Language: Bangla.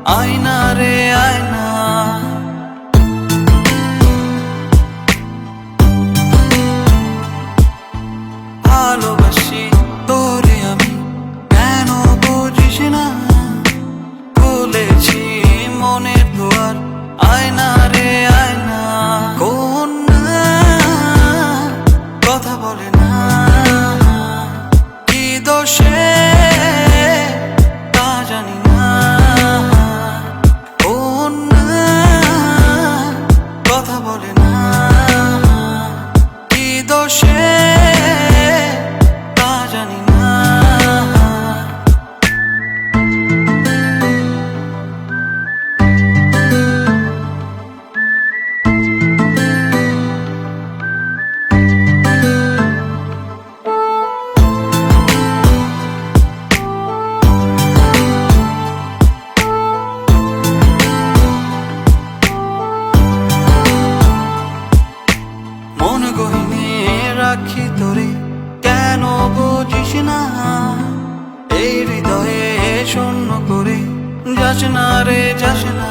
আয়না রে আয়না। ভালোবাসি তোরে আমি, কেন বুঝিস না? খুলেছি মনের দুয়ার, আয়না রে আয়না। কোন না কথা বলে না, কি দোষে তা জানি না। কোন না কথা বলে না, কি দোষে তা জানি না। মন গহিনে রাখি তোরে, কেন বুঝিস না? এই হৃদয়ে শূন্য করে যাস না রে যাস না।